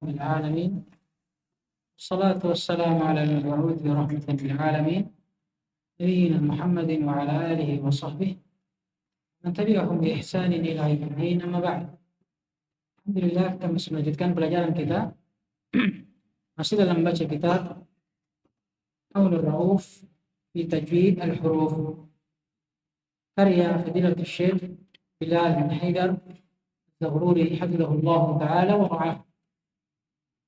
العالمين والصلاة والسلام على المبعوث رحمة للعالمين نبينا محمد وعلى آله وصحبه من تبعهم بإحسان إلى يوم الدين. أما بعد, Alhamdulillah kita masih melanjutkan pelajaran kita masih dalam membaca kitab Aunur Rauf fi Tajwid Al-Huruf karya Fadilatul Syekh Bilal bin Haidar Az-Zaghruri hafizahullah taala wa ra'ah.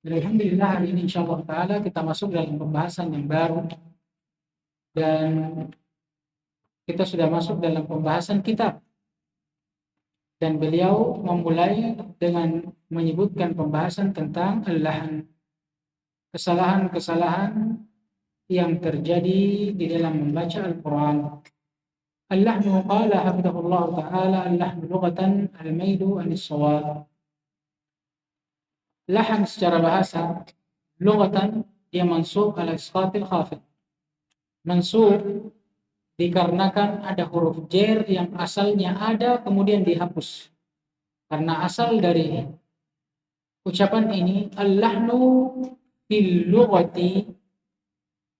Dan alhamdulillah hari ini insyaallah taala kita masuk dalam pembahasan yang baru, dan kita sudah masuk dalam pembahasan kitab, dan beliau memulai dengan menyebutkan pembahasan tentang al-lahan, kesalahan-kesalahan yang terjadi di dalam membaca Al-Quran. Al-lahnu qala hafidhahullah ta'ala al-lahnu lughatan al-mailu anis-shawab. Lahan secara bahasa, lughatan dia mansub ala isqatil khafid. Mansub dikarenakan ada huruf jer yang asalnya ada kemudian dihapus. Karena asal dari ucapan ini al-lahnu fil lughati,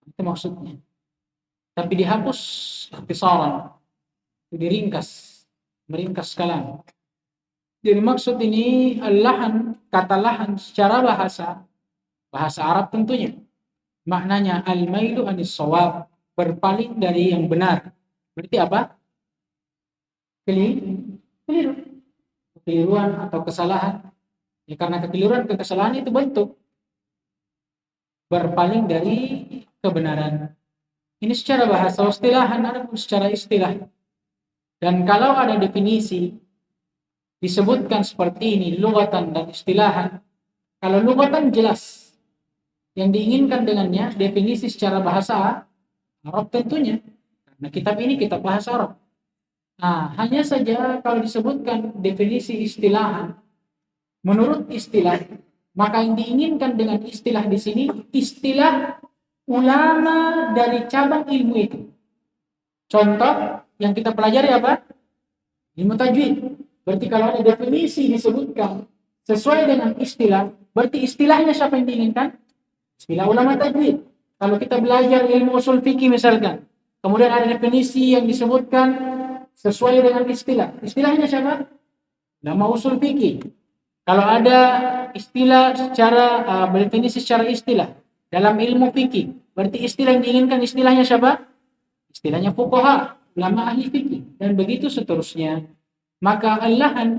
itu maksudnya. Tapi dihapus ikhtisaran, diringkas, meringkas kalam. Jadi maksud ini al-lahan, kata lahan secara bahasa Arab tentunya. Maknanya al-mailu anis shawab, berpaling dari yang benar. Berarti apa? Keliru. Kekeliruan atau kesalahan. Ya, karena kekeliruan ke kesalahan itu bentuk berpaling dari kebenaran. Ini secara bahasa istilahan, ada pun secara istilah. Dan kalau ada definisi disebutkan seperti ini, lughatan dan istilahan. Kalau lughatan jelas, yang diinginkan dengannya definisi secara bahasa Arab tentunya, karena kitab ini kitab bahasa Arab. Nah, hanya saja kalau disebutkan definisi istilahan, menurut istilah, maka yang diinginkan dengan istilah di sini istilah ulama dari cabang ilmu itu. Contoh yang kita pelajari apa? Ilmu tajwid. Berarti kalau ada definisi disebutkan sesuai dengan istilah, berarti istilahnya siapa yang diinginkan? Istilah ulama tajwid. Kalau kita belajar ilmu usul fikih misalkan, kemudian ada definisi yang disebutkan sesuai dengan istilah, istilahnya siapa? Ulama usul fikih. Kalau ada istilah secara berdefinisi secara istilah dalam ilmu fikih, berarti istilah yang diinginkan istilahnya siapa? Istilahnya fuqaha, ulama ahli fikih, dan begitu seterusnya. Maka al-lahan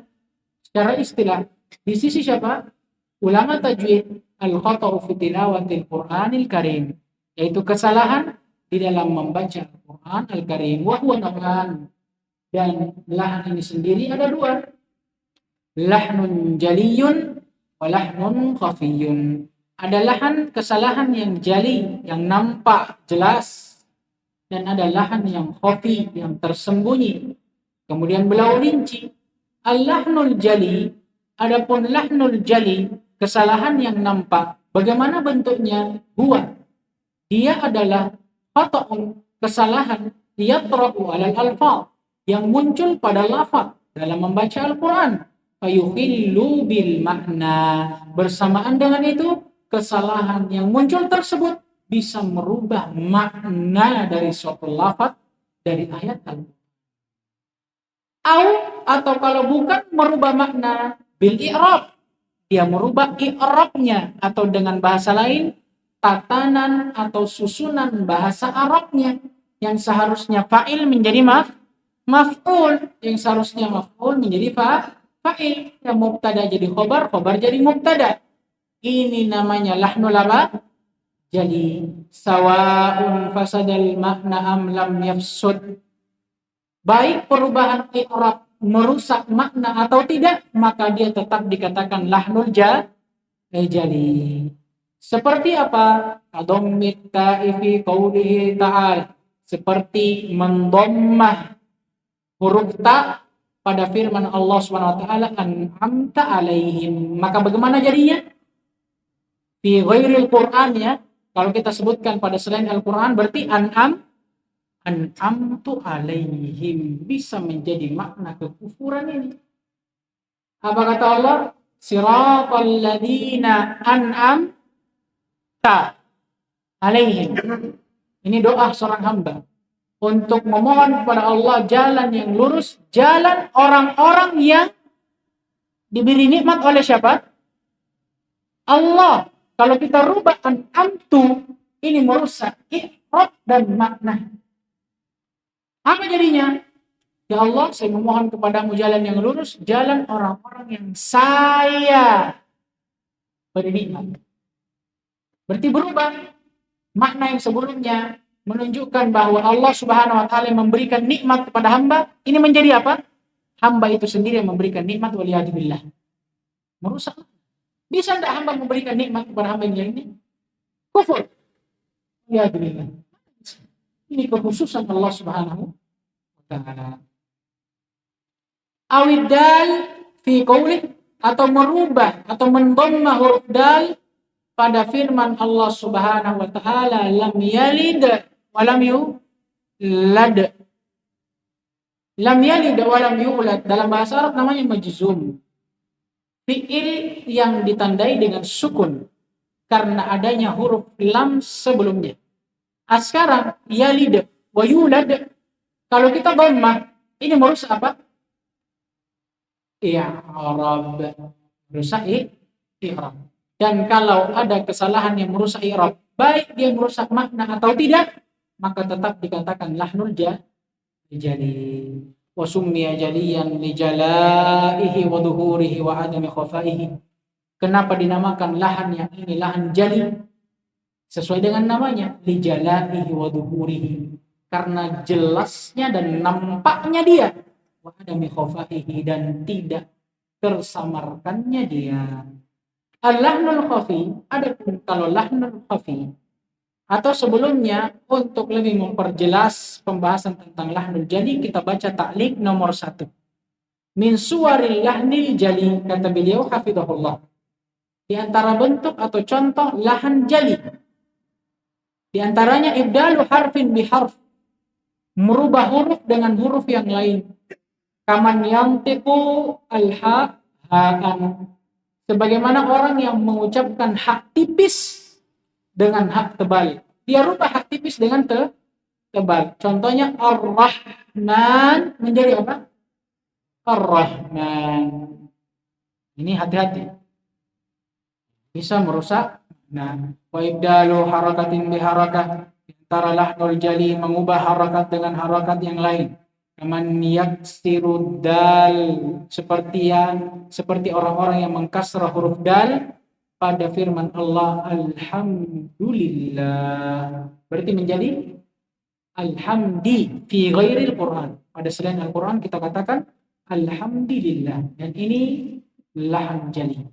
secara istilah di sisi siapa? Ulama tajwid, al-khata'u fi tilawatil Qur'anil Karim, yaitu kesalahan di dalam membaca Al-Qur'an Al-Karim. Wa huwa naw'an, dan lahan ini sendiri ada dua. Lahnun jaliyun wa lahnun khafiyun. Ada lahan kesalahan yang jali, yang nampak jelas, dan ada lahan yang khafi, yang tersembunyi. Kemudian beliau rinci al-lahnul jali, adapun lahnul jali, kesalahan yang nampak, bagaimana bentuknya? Huwa, dia adalah khata'un, kesalahan yatra'u alal alfaz, yang muncul pada lafaz dalam membaca Al-Quran. Fayuhillu bil makna, bersamaan dengan itu kesalahan yang muncul tersebut bisa merubah makna dari suatu lafaz dari ayat Al-Quran. Atau kalau bukan merubah makna bil i'rab, dia merubah i'rabnya, atau dengan bahasa lain tatanan atau susunan bahasa Arabnya, yang seharusnya fa'il menjadi maf'ul, yang seharusnya maf'ul menjadi fa'il, yang mubtada jadi khobar, khobar jadi mubtada. Ini namanya lahnul apa? Jadi sawa'un fasadal makna am lam yafsud, baik perubahan i'rab merusak makna atau tidak, maka dia tetap dikatakan lahnul jali. Seperti apa? Kadhammit ta'i fi qoulihi ta'ala, seperti mendommah huruf ta pada firman Allah Subhanahu wa taala an'amta alaihim. Maka bagaimana jadinya? Fi ghairil Qur'an, ya. Kalau kita sebutkan pada selain Al-Qur'an berarti an'amtu alaihim, bisa menjadi makna kekufuran ini. Apa kata Allah? siratal ladzina an'amta alaihim. Ini doa seorang hamba untuk memohon kepada Allah jalan yang lurus, jalan orang-orang yang diberi nikmat oleh siapa? Allah. Kalau kita rubah an'amtu, ini merusak i'rab dan makna. Apa jadinya? Ya Allah, saya memohon kepadamu jalan yang lurus, jalan orang-orang yang saya beri nikmat. Berarti berubah. Makna yang sebelumnya menunjukkan bahwa Allah Subhanahu wa taala memberikan nikmat kepada hamba, ini menjadi apa? Hamba itu sendiri yang memberikan nikmat, waliyadzubillah. Merusak. Bisa tidak hamba memberikan nikmat kepada hamba yang lainnya? Kufur. Waliyadzubillah. Ini kekhususan Allah Subhanahu wa taala. Awidal fi qaulih, atau merubah atau mendhamma huruf dal pada firman Allah Subhanahu wa taala, lam yalid wa lam yulad. Lam yalid wa lam yulad dalam bahasa Arab namanya majzum. Fi'il yang ditandai dengan sukun karena adanya huruf lam sebelumnya. Sekarang yalid wa yulad, kalau kita dhammah, ini merusak apa? I'rab. Merusak i'rab. Dan kalau ada kesalahan yang merusak i'rab, baik dia merusak makna atau tidak, maka tetap dikatakan lahnul jali. Wa summiya jaliyan li jalaihi wa dhuhurihi wa adami khafaihi. Kenapa dinamakan lahan yang ini lahan jali? Sesuai dengan namanya, li jalaihi wa dhuhurihi. Karena jelasnya dan nampaknya dia. Wa adami khafaihi, dan tidak tersamarkannya dia. Al-lahnul khafi, adapun kalau lahnul khafi atau sebelumnya, untuk lebih memperjelas pembahasan tentang lahnul jali, kita baca ta'liq nomor 1. Min suwaril lahnil jali, kata beliau hafizahullah. Di antara bentuk atau contoh lahan jali, di antaranya ibdalu harfin biharf, merubah huruf dengan huruf yang lain. Kaman yantiqu al-ha ha'an, sebagaimana orang yang mengucapkan hak tipis dengan hak tebal. Dia rubah hak tipis dengan tebal. Contohnya ar-Rahman menjadi apa? Ar-Rahman. Ini hati-hati. Bisa merusak. Nah, wa ibdalu harakatin biharakah, antara lahnul jali mengubah harakat dengan harakat yang lain. Kaman yaksiru dal, seperti orang-orang yang mengkasrah huruf dal pada firman Allah alhamdulillah. Berarti menjadi alhamdi fi ghairil Quran. Pada selain Al-Quran kita katakan alhamdulillah, dan ini lahan jali.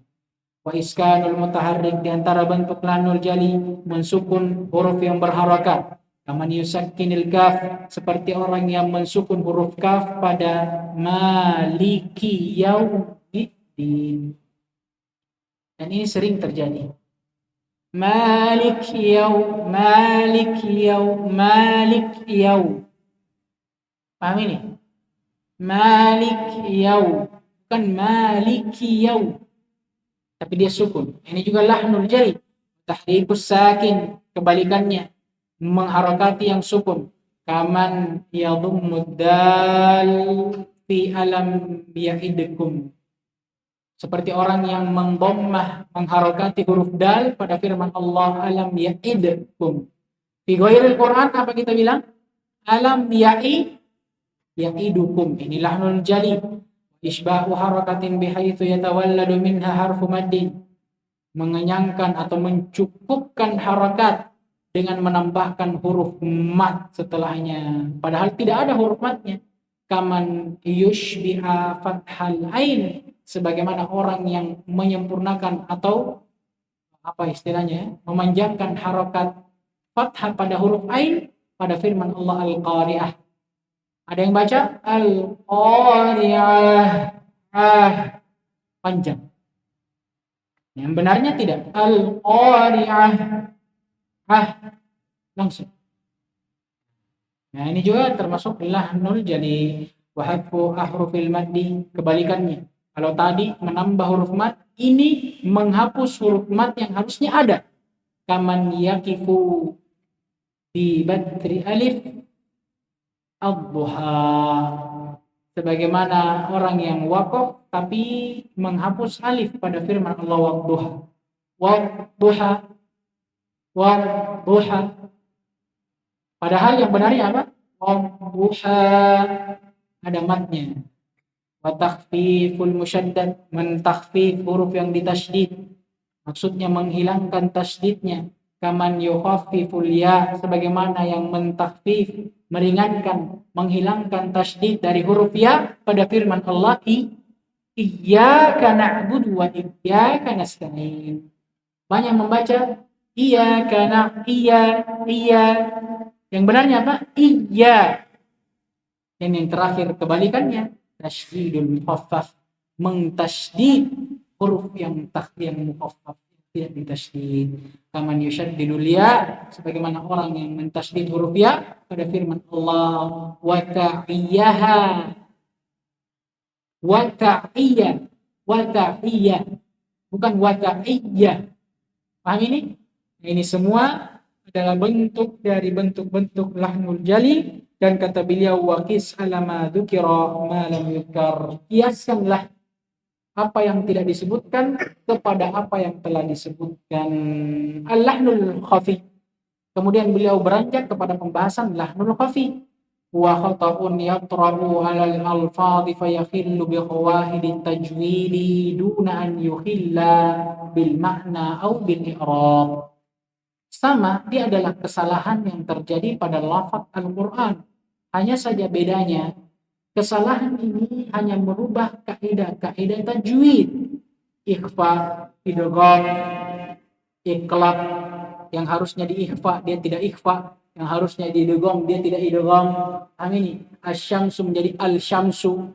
Wa iskanul mutaharrik, di antara bentuk lahnul jali mensukun huruf yang berharakat. Kaman yusakkinil kaf, seperti orang yang mensukun huruf kaf pada maliki yaumiddin. Dan ini sering terjadi. Malik yaum, malik yaum, malik yaum. Paham ini? Malik yaum, bukan maliki yaum, tapi dia sukun. Ini juga lahnul jali. Tahrikus sakin, kebalikannya, mengharakati yang sukun. Kaman yadhummud dal fi alam ya'idkum, seperti orang yang mengdhammah, mengharakati huruf dal pada firman Allah alam ya'idkum. Fi ghairil Quran apa kita bilang? Alam ya'idukum. Ini lahnul jali. Isbahu harakatin bihaitsu yatawalladu minha harfu maddin, mengenyangkan atau mencukupkan harakat dengan menambahkan huruf mad setelahnya, padahal tidak ada huruf madnya. Kaman yushbiha fathal ain, sebagaimana orang yang menyempurnakan atau apa istilahnya, memanjangkan harakat fathah pada huruf ain pada firman Allah al-qari'ah. Ada yang baca al-qari'ah panjang. Yang benarnya tidak, al-qari'ah langsung. Nah, ini juga termasuk lahnul jali. Wa hadfu ahrufil maddi, kebalikannya. Kalau tadi menambah huruf mad, ini menghapus huruf mat yang harusnya ada. Kaman yakifu di badri alif ad-duha. Sebagaimana orang yang waqaf tapi menghapus alif pada firman Allah wadduha. Wadduha. Wadduha. Padahal yang benarnya apa? Wadduha. Ada matnya. Wa takhfiful musyaddad, mentakhfif huruf yang ditasydid. Maksudnya menghilangkan tasydidnya. Kaman yukhaffiful ya, sebagaimana yang mentakhfif, meringankan, menghilangkan tasydid dari huruf ya pada firman Allah iyyaka na'budu wa iyyaka nasta'in. Banyak membaca iya. Yang benarnya apa? Iya. Dan yang terakhir kebalikannya, tasydidul mukhaffaf, mentasydid huruf yang mukhaffaf, tidak ditasydid. Kaman yusyaddidul ya, sebagaimana orang yang mentasydid huruf ya pada firman Allah wa ta'iyyaha. Wa ta'iyya, bukan wa ta'iyya. Paham ini? Ini semua adalah bentuk dari bentuk-bentuk lahnul jali. Dan kata beliau, waqis ala ma dzukira ma lam yuzkar. Kiaskanlah apa yang tidak disebutkan kepada apa yang telah disebutkan. Al-lahnul khafi. Kemudian beliau beranjak kepada pembahasan lahnul khafi. Wa khata'un yatra'u 'alal alfadhi fayakhillu bi qawahidit tajwidi duna an yukhilla bil ma'na aw bil i'rab. Sama, dia adalah kesalahan yang terjadi pada lafaz Al-Qur'an. Hanya saja bedanya, kesalahan ini hanya merubah kaidah tajwid. Ikhfa, idgham, iqlab, yang harusnya diikhfa dia tidak ikhfa, yang harusnya diidgham dia tidak idgham. Paham ini? Asy-syamsu menjadi al-syamsu,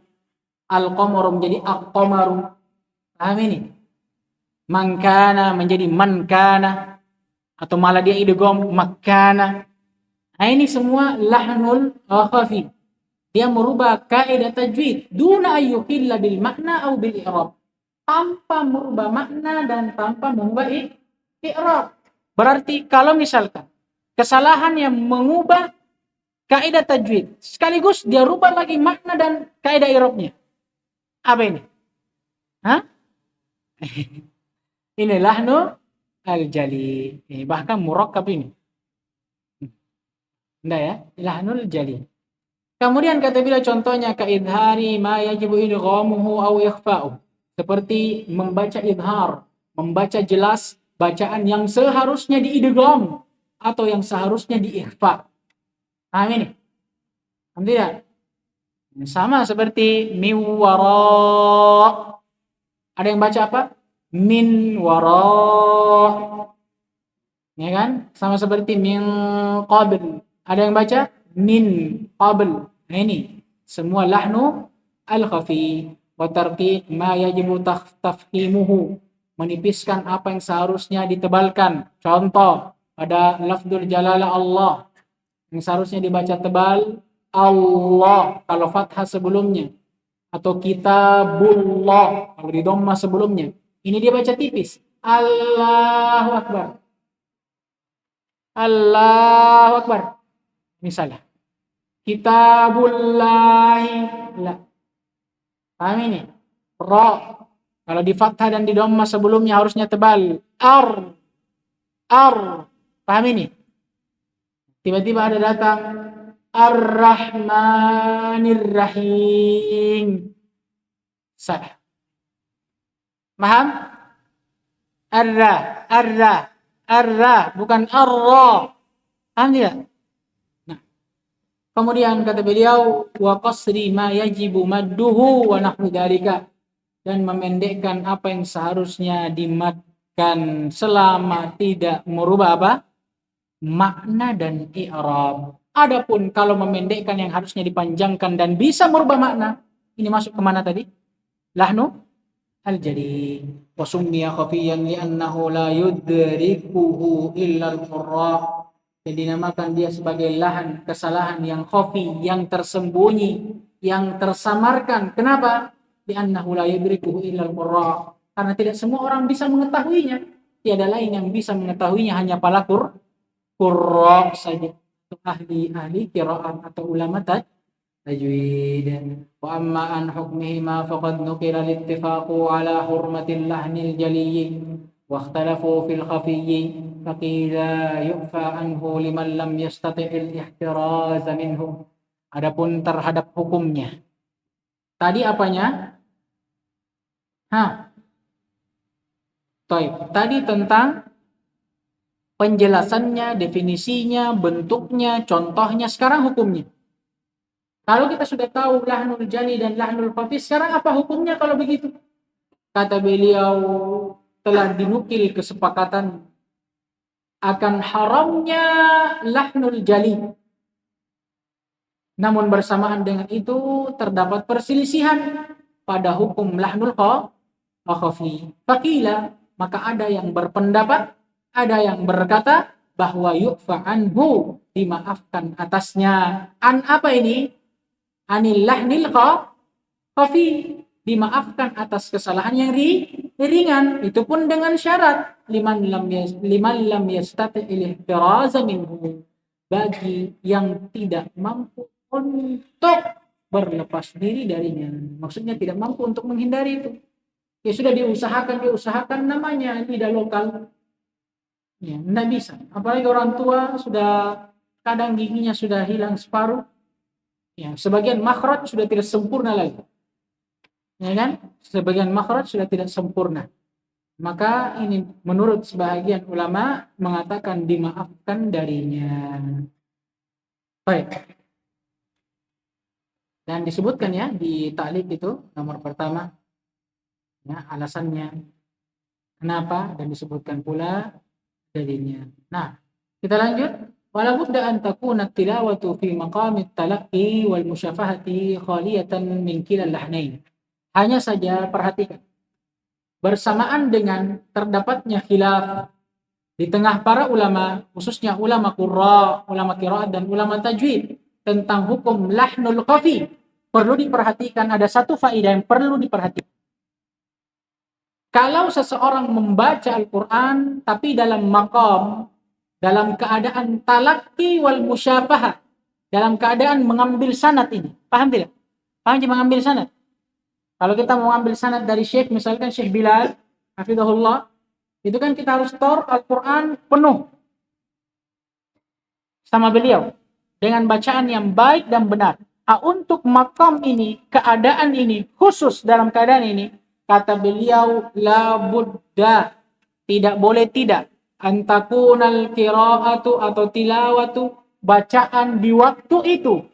al-qamaru menjadi al-qamaru. Paham ini? Man kana menjadi man kana, atau malah dia idgham makana. Nah, ini semua lahnul khafi. Dia merubah kaidah tajwid duna ayyuhilla bil makna au bil i'rab. Tanpa merubah makna dan tanpa mengubah i'rab. Berarti kalau misalkan kesalahan yang mengubah kaidah tajwid sekaligus dia rubah lagi makna dan kaidah i'rabnya. Apa ini? Hah? Ini lahnu al-jali. Bahkan murakkab ini. Enggak ya? Lahnul jali. Kemudian kata beliau contohnya kaidhari ma yajibu idghamuhu aw ikhfa'u. Seperti membaca idhar, membaca jelas bacaan yang seharusnya diidgham atau yang seharusnya diikhfa. Paham ini? Tidak. Sama seperti min wara. Ada yang baca apa? Min wara. Ya kan? Sama seperti min qabl. Ada yang baca min qabl. Nah ini semua lahnu al-khafi. Wa tarqiq ma yajibu tafhimuhu, menipiskan apa yang seharusnya ditebalkan. Contoh pada lafdzul jalalah Allah yang seharusnya dibaca tebal Allah kalau fathah sebelumnya, atau kitabullah kalau di dhamma sebelumnya. Ini dia baca tipis. Allahu akbar. Allahu akbar. Misalnya kitabullahi la. Paham ini? Ra. Kalau di fathah dan di dhamma sebelumnya harusnya tebal. Ar. Paham ini? Tiba-tiba ada datang Ar-Rahmanir Rahim. Salah. Paham? Arra. Bukan arra. Paham tidak? Kemudian kata beliau wa qasri ma yajibu madduhu wa nahwu dzalika, dan memendekkan apa yang seharusnya dimadkan selama tidak merubah apa? Makna dan i'rab. Adapun kalau memendekkan yang harusnya dipanjangkan dan bisa merubah makna, ini masuk ke mana tadi? Lahnu al-jali. Wa summiya khafiyan li'annahu la yudrikuhu illa al-qurra. Jadi dinamakan dia sebagai lahan kesalahan yang khafi, yang tersembunyi, yang tersamarkan. Kenapa? Li'annahu la yudrikuhu illal qurra. karena tidak semua orang bisa mengetahuinya. Tiada lain yang bisa mengetahuinya hanya para qurra saja, atau ahli qiraat atau ulama tajwid. Wa amma an hukmihima faqad nukila al-ittifaqu ala hurmatil lahnil jaliyyi wa ikhtalafu fil khafiyyi faqila yu'fa anhu liman lam yastati'il ihtiraz minhu. Adapun terhadap hukumnya. Tadi apanya? Tadi tentang penjelasannya, definisinya, bentuknya, contohnya, sekarang hukumnya. Kalau kita sudah tahu lahnul jali dan lahnul khafi, sekarang apa hukumnya kalau begitu? Kata beliau, telah dinukil kesepakatan akan haramnya lahnul jali. Namun bersamaan dengan itu terdapat perselisihan pada hukum lahnul khafi. Faqila, maka ada yang berpendapat, ada yang berkata bahwa yu'fa anhu, dimaafkan atasnya. An apa ini? Anil lahnil khafi, dimaafkan atas kesalahan yang ringan. Itu pun dengan syarat liman lam yastati'il ihtiraz minhu, bagi yang tidak mampu untuk berlepas diri darinya. Maksudnya tidak mampu untuk menghindari itu. Ya sudah diusahakan namanya tidak lokal. Ya, tidak bisa. Apalagi orang tua sudah kadang giginya sudah hilang separuh. Ya, sebagian makhraj sudah tidak sempurna lagi. Ya kan? Sebagian makhraj sudah tidak sempurna. Maka ini menurut sebagian ulama mengatakan dimaafkan darinya. Baik. Dan disebutkan ya di ta'liq itu nomor pertama ya alasannya kenapa, dan disebutkan pula dalilnya. Nah, kita lanjut. Wala budda an takuna tilawatu fi maqami talaqqi wal musyafahati khaliyatan min kilal lahnain. Hanya saja perhatikan, bersamaan dengan terdapatnya khilaf di tengah para ulama, khususnya ulama qurra, ulama qiraat dan ulama tajwid tentang hukum lahnul khafi, perlu diperhatikan, ada satu faedah yang perlu diperhatikan. Kalau seseorang membaca Al-Quran tapi dalam maqam, dalam keadaan talaqi wal musyafahah, dalam keadaan mengambil sanad ini, paham tidak? Paham mengambil sanad? Kalau kita mau ambil sanad dari Syekh, misalkan Syekh Bilal hafizahullah, itu kan kita harus tor Al-Quran penuh sama beliau dengan bacaan yang baik dan benar. Untuk maqam ini, keadaan ini, khusus dalam keadaan ini, kata beliau, la budda, tidak boleh tidak, antakunal qiraatu atau tilawatu, bacaan di waktu itu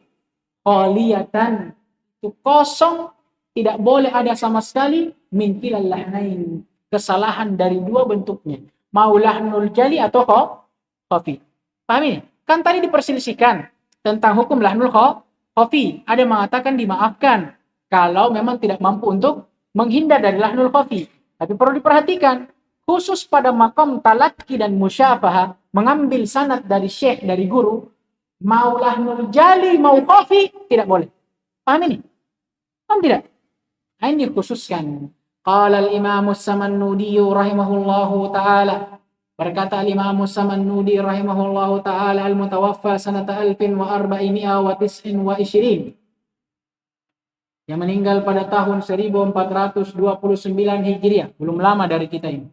khaliyatan, itu kosong, tidak boleh ada sama sekali min kilal lahnain, kesalahan dari dua bentuknya, mau lahnul jali atau khafi. Paham ini? Kan tadi diperselisihkan tentang hukum lahnul khafi. Ada yang mengatakan dimaafkan kalau memang tidak mampu untuk menghindar dari lahnul khafi. Tapi perlu diperhatikan, khusus pada makom talaqi dan musyafahah, mengambil sanad dari syekh, dari guru, mau lahnul jali, mau khafi, tidak boleh. Paham ini? Paham tidak? Nah, ini dikhususkan. Qala al-Imam as-Samannudi rahimahullahu ta'ala. Berkata al-Imam as-Samannudi rahimahullahu ta'ala, al-mutawaffa sanata 1429, yang meninggal pada tahun 1429 Hijriah, belum lama dari kita ini.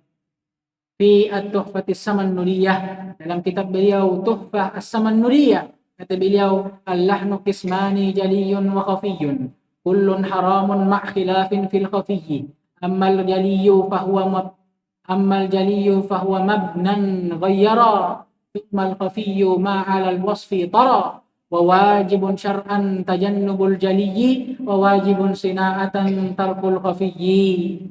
Fi at-Tuhfatis Samannuriyah, dalam kitab beliau Tuhfah as-Samannuriyah, kata beliau, al-lahnu qismani jaliyun wa khafiyyun, kullun haramun ma' khilafin fil khafiyyi, ammal jaliyyu fahuwa mabnan ghayyara, thumma al-khafiyyu ma 'ala al-wasfi tara, wa wajibun syar'an tajannubul jaliyyi wa wajibun sina'atan tarkul khafiyyi.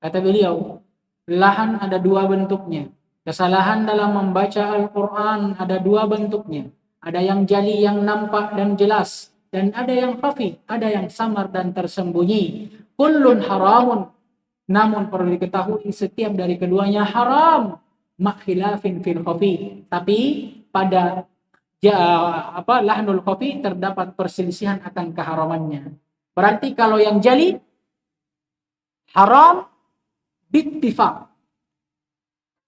Kata beliau, lahan ada dua bentuknya. Kesalahan dalam membaca Al-Quran ada dua bentuknya. Ada yang jali, yang nampak dan jelas, dan ada yang khafi, ada yang samar dan tersembunyi. Kullun haramun, namun perlu diketahui setiap dari keduanya haram, makhilafin fil khafi, tapi pada lahnul khafi terdapat perselisihan akan keharamannya. Berarti kalau yang jali haram, bittifaq.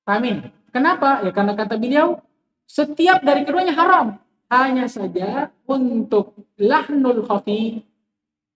Pahamin? Kenapa? Ya karena kata beliau, setiap dari keduanya haram. Hanya saja untuk lahnul khafi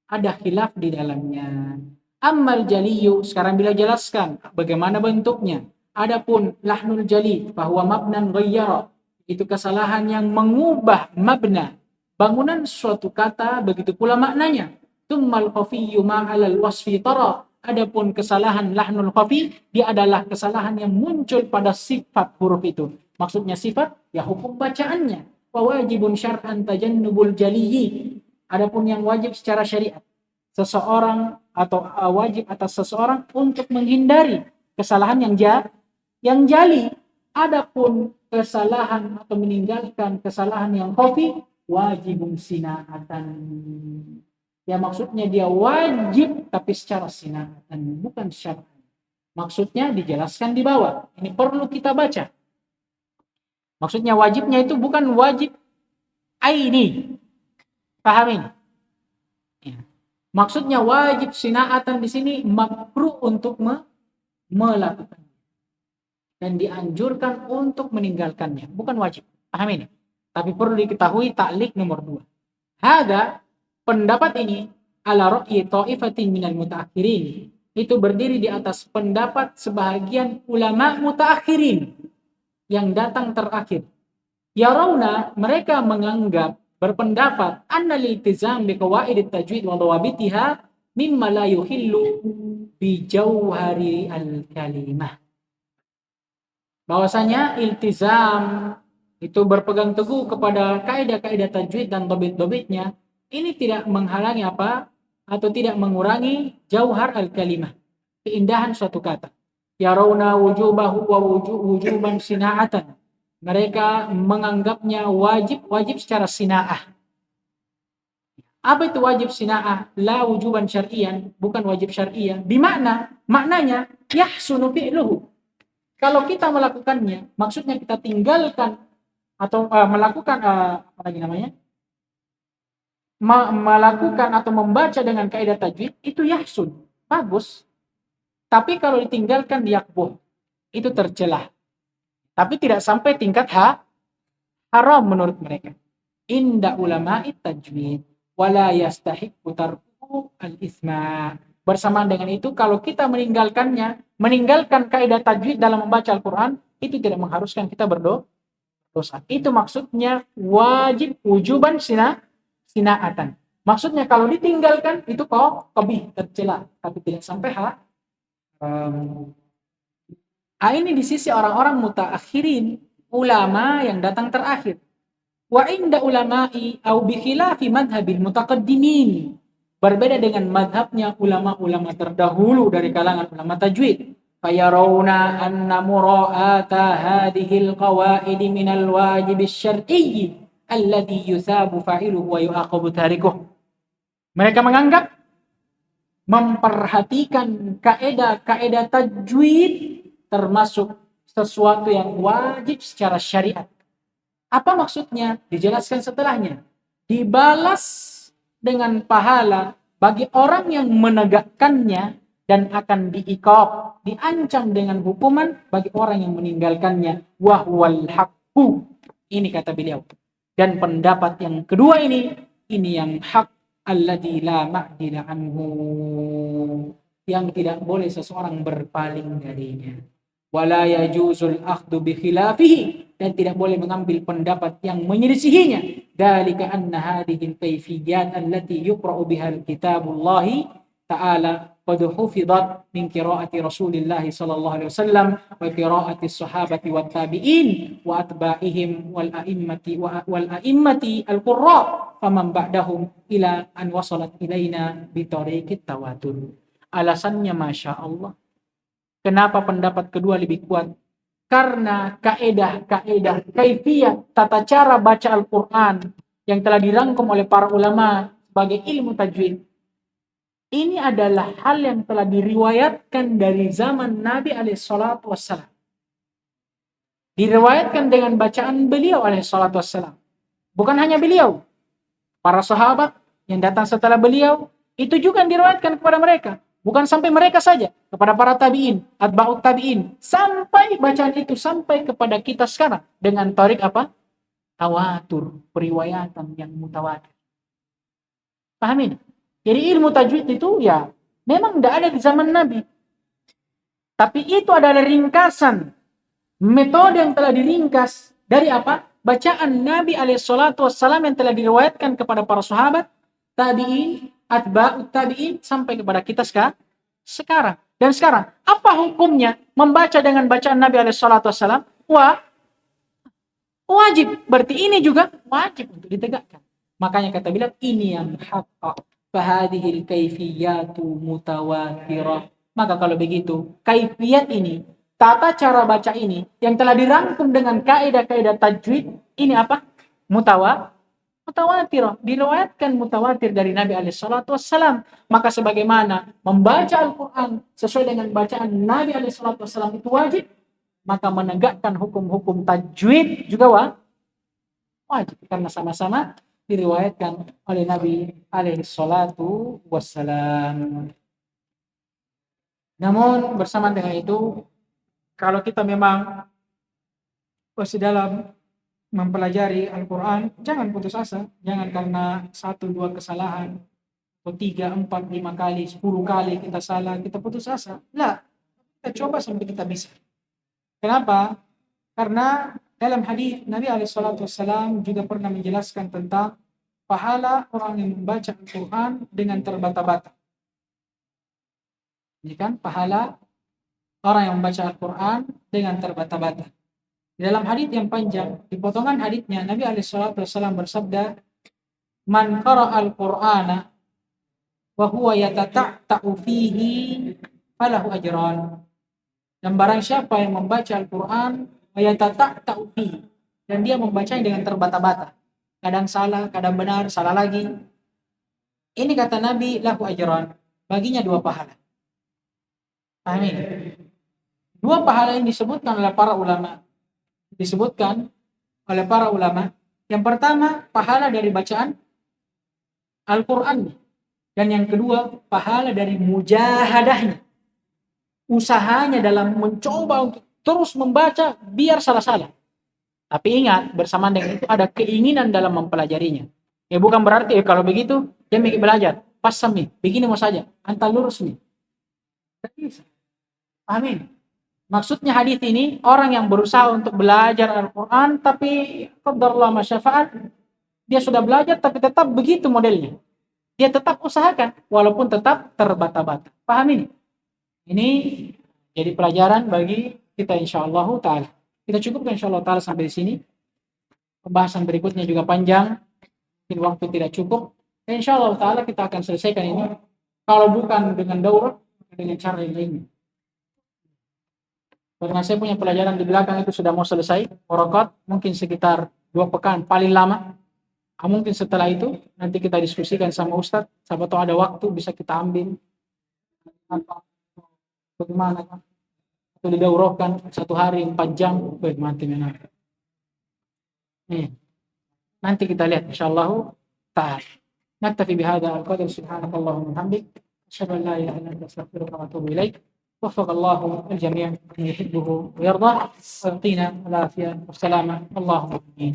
ada khilaf di dalamnya. Ammal jaliyu, sekarang beliau jelaskan bagaimana bentuknya. Adapun lahnul jali, bahwa mabnan ghayyara, itu kesalahan yang mengubah mabna, bangunan suatu kata, begitu pula maknanya. Tsummal khafiyyu ma'alal wasfi tara. Adapun kesalahan lahnul khafi, dia adalah kesalahan yang muncul pada sifat huruf itu. Maksudnya sifat, ya hukum bacaannya. Wa wajibun syar'an tajannubul jaliyi. Adapun yang wajib secara syariat, seseorang atau wajib atas seseorang untuk menghindari kesalahan yang jali. Adapun kesalahan atau meninggalkan kesalahan yang khafi, wajibun sinaatan. Ya maksudnya dia wajib tapi secara sinaatan, bukan syar'an. Maksudnya dijelaskan di bawah. Ini perlu kita baca. Maksudnya wajibnya itu bukan wajib aini. Pahamin? Ya. Maksudnya wajib sinaatan di sini makruh untuk melakukan dan dianjurkan untuk meninggalkannya, bukan wajib. Paham ini? Tapi perlu diketahui ta'liq nomor 2. Hada, pendapat ini ala ra'yi ta'ifatin minal mutaakhirin. Itu berdiri di atas pendapat sebahagian ulama mutaakhirin yang datang terakhir. Yarawna, mereka menganggap, berpendapat anna liltizam biqawaid at-tajwid wa dawabitiha mimma la yuhillu bi jauhari al-kalimah. Bahwasanya iltizam itu berpegang teguh kepada kaidah-kaidah tajwid dan dobit-dobitnya, ini tidak menghalangi apa atau tidak mengurangi jauhar al-kalimah, keindahan suatu kata. Yarawna wujubahu wa wujuban sina'atan. Mereka menganggapnya wajib secara sina'ah. Apa itu wajib sina'ah? La wujuban syar'iyan, bukan wajib syar'iyah. Maknanya yahsunu fi'luhu. Kalau kita melakukannya, maksudnya kita tinggalkan atau melakukan melakukan atau membaca dengan kaidah tajwid, itu yahsun, bagus. Tapi kalau ditinggalkan yakbuh, itu tercelah. Tapi tidak sampai tingkat haram menurut mereka. Inda ulama'i tajwid wala yastahiqqu tarkuhu al-itsma. Bersamaan dengan itu, kalau kita meninggalkan kaidah tajwid dalam membaca Al-Quran, itu tidak mengharuskan kita berdosa. Itu maksudnya wajib wujuban sina'atan. Maksudnya kalau ditinggalkan itu kok qabih, tercela, tapi tidak sampai ini di sisi orang-orang mutaakhirin, ulama yang datang terakhir. Wa inda ulama'i au bi khilafi madhhabil mutaqaddimin. Berbeda dengan madhabnya ulama-ulama terdahulu dari kalangan ulama tajwid. Fayarawna anna mura'ata hadhil qawaid minal wajib syar'i alladhi yusabu fa'iluhu wa yu'aqabu tarikuh. Mereka menganggap memperhatikan kaidah-kaidah tajwid termasuk sesuatu yang wajib secara syariat. Apa maksudnya? Dijelaskan setelahnya. Dibalas dengan pahala bagi orang yang menegakkannya dan akan diiqab, diancam dengan hukuman bagi orang yang meninggalkannya. Wahwal haqqu. Ini kata beliau. Dan pendapat yang kedua ini yang hak, alladzi la ma'dila anhu, yang tidak boleh seseorang berpaling darinya. Wala yajuzul akhdhu bi khilafihi, dan tidak boleh mengambil pendapat yang menyelisihinya. Dalika anna hadhihi al-kayfiyat allati yuqra'u biha kitabullah ta'ala qad hufidat min qira'ati Rasulillah sallallahu alaihi wasallam wa qira'ati as-sahabati wat tabi'in wa atba'ihim wal a'immati al-qurra faman ba'dahum ila an wasalat ilaina bi tariqit tawatur. Alasannya Masya Allah, kenapa pendapat kedua lebih kuat? Karena kaedah kaifiyah tata cara baca Al-Quran yang telah dirangkum oleh para ulama sebagai ilmu tajwid, ini adalah hal yang telah diriwayatkan dari zaman Nabi alaihissalatu wassalam. Diriwayatkan dengan bacaan beliau alaihissalatu wassalam. Bukan hanya beliau, para sahabat yang datang setelah beliau itu juga diriwayatkan kepada mereka. Bukan sampai mereka saja, kepada para tabi'in, atba'ut tabi'in, sampai bacaan itu sampai kepada kita sekarang dengan tarik apa? Tawatur, periwayatan yang mutawatir. Pahamin? Jadi ilmu tajwid itu ya memang tidak ada di zaman Nabi. Tapi itu adalah ringkasan metode yang telah diringkas dari apa? Bacaan Nabi alaihissalatu wassalam yang telah diriwayatkan kepada para sahabat, tabi'in, atba'ut tabi'in, sampai kepada kita sekarang. Dan sekarang, apa hukumnya membaca dengan bacaan Nabi alaihissalatu wassalam? Wajib. Berarti ini juga wajib untuk ditegakkan. Makanya kata bilang, ini yang haqqa. Fahadihil kaifiyatu mutawatirah. Maka kalau begitu, kaifiyat ini, tata cara baca ini, yang telah dirangkum dengan kaidah-kaidah tajwid, ini apa? Mutawatir. Diriwayatkan mutawatir dari Nabi alaihissalatu wassalam. Maka sebagaimana membaca Al-Quran sesuai dengan bacaan Nabi alaihissalatu wassalam itu wajib, maka menegakkan hukum-hukum tajwid juga wajib. Karena sama-sama diriwayatkan oleh Nabi alaihissalatu wassalam. Namun bersama dengan itu, kalau kita memang masih dalam mempelajari Al-Quran, jangan putus asa. Jangan karena 1-2 kesalahan, atau 3, 4, 5 kali, 10 kali kita salah, kita putus asa. Lah, kita coba sampai kita bisa. Kenapa? Karena dalam hadis Nabi alaihissalam juga pernah menjelaskan tentang pahala orang yang membaca Al-Quran dengan terbata-bata. Ini kan pahala orang yang membaca Al-Quran dengan terbata-bata. Di dalam hadis yang panjang, di potongan hadisnya Nabi alaihissalam bersabda, "Man qara'a al-Qur'ana wa huwa yatata'u fihi falahu ajran." Dan barang siapa yang membaca Al-Quran wa yatata'u fihi, dan dia membacanya dengan terbata-bata, kadang salah, kadang benar, salah lagi. Ini kata Nabi, lahu ajran, baginya 2 pahala. Amin. 2 pahala yang disebutkan oleh para ulama. Yang pertama, pahala dari bacaan Al-Quran. Dan yang kedua, pahala dari mujahadahnya. Usahanya dalam mencoba untuk terus membaca biar salah-salah. Tapi ingat, bersamaan dengan itu ada keinginan dalam mempelajarinya. Ya bukan berarti kalau begitu dia mikir belajar. Pasam nih, begini mau saja, antar lurus nih. Amin. Maksudnya hadis ini orang yang berusaha untuk belajar Al-Quran tapi qadarullah masyafa'at, dia sudah belajar tapi tetap begitu modelnya. Dia tetap usahakan walaupun tetap terbata-bata. Paham ini? Ini jadi pelajaran bagi kita insyaallah taala. Kita cukupkan insyaallah taala sampai di sini. Pembahasan berikutnya juga panjang. Mungkin waktu tidak cukup. Dan insyaallah taala kita akan selesaikan ini kalau bukan dengan daurah, dengan cara yang lainnya. Karena saya punya pelajaran di belakang itu sudah mau selesai, murakat mungkin sekitar 2 pekan paling lama. Mungkin setelah itu nanti kita diskusikan sama Ustadz, siapa tahu ada waktu bisa kita ambil. Bagaimana kan? Atau didaurahkan 1 hari 4 jam, mati menar. Nanti kita lihat insyaallah ta'ala. Naktafi bihadza al-qadr, subhanakallahumma wa bihamdik, asyhadu an la ilaha illa anta, astaghfiruka wa atubu ilaik. وفق الله الجميع من يحبه ويرضى ويعطينا العافية والسلامة اللهم آمين.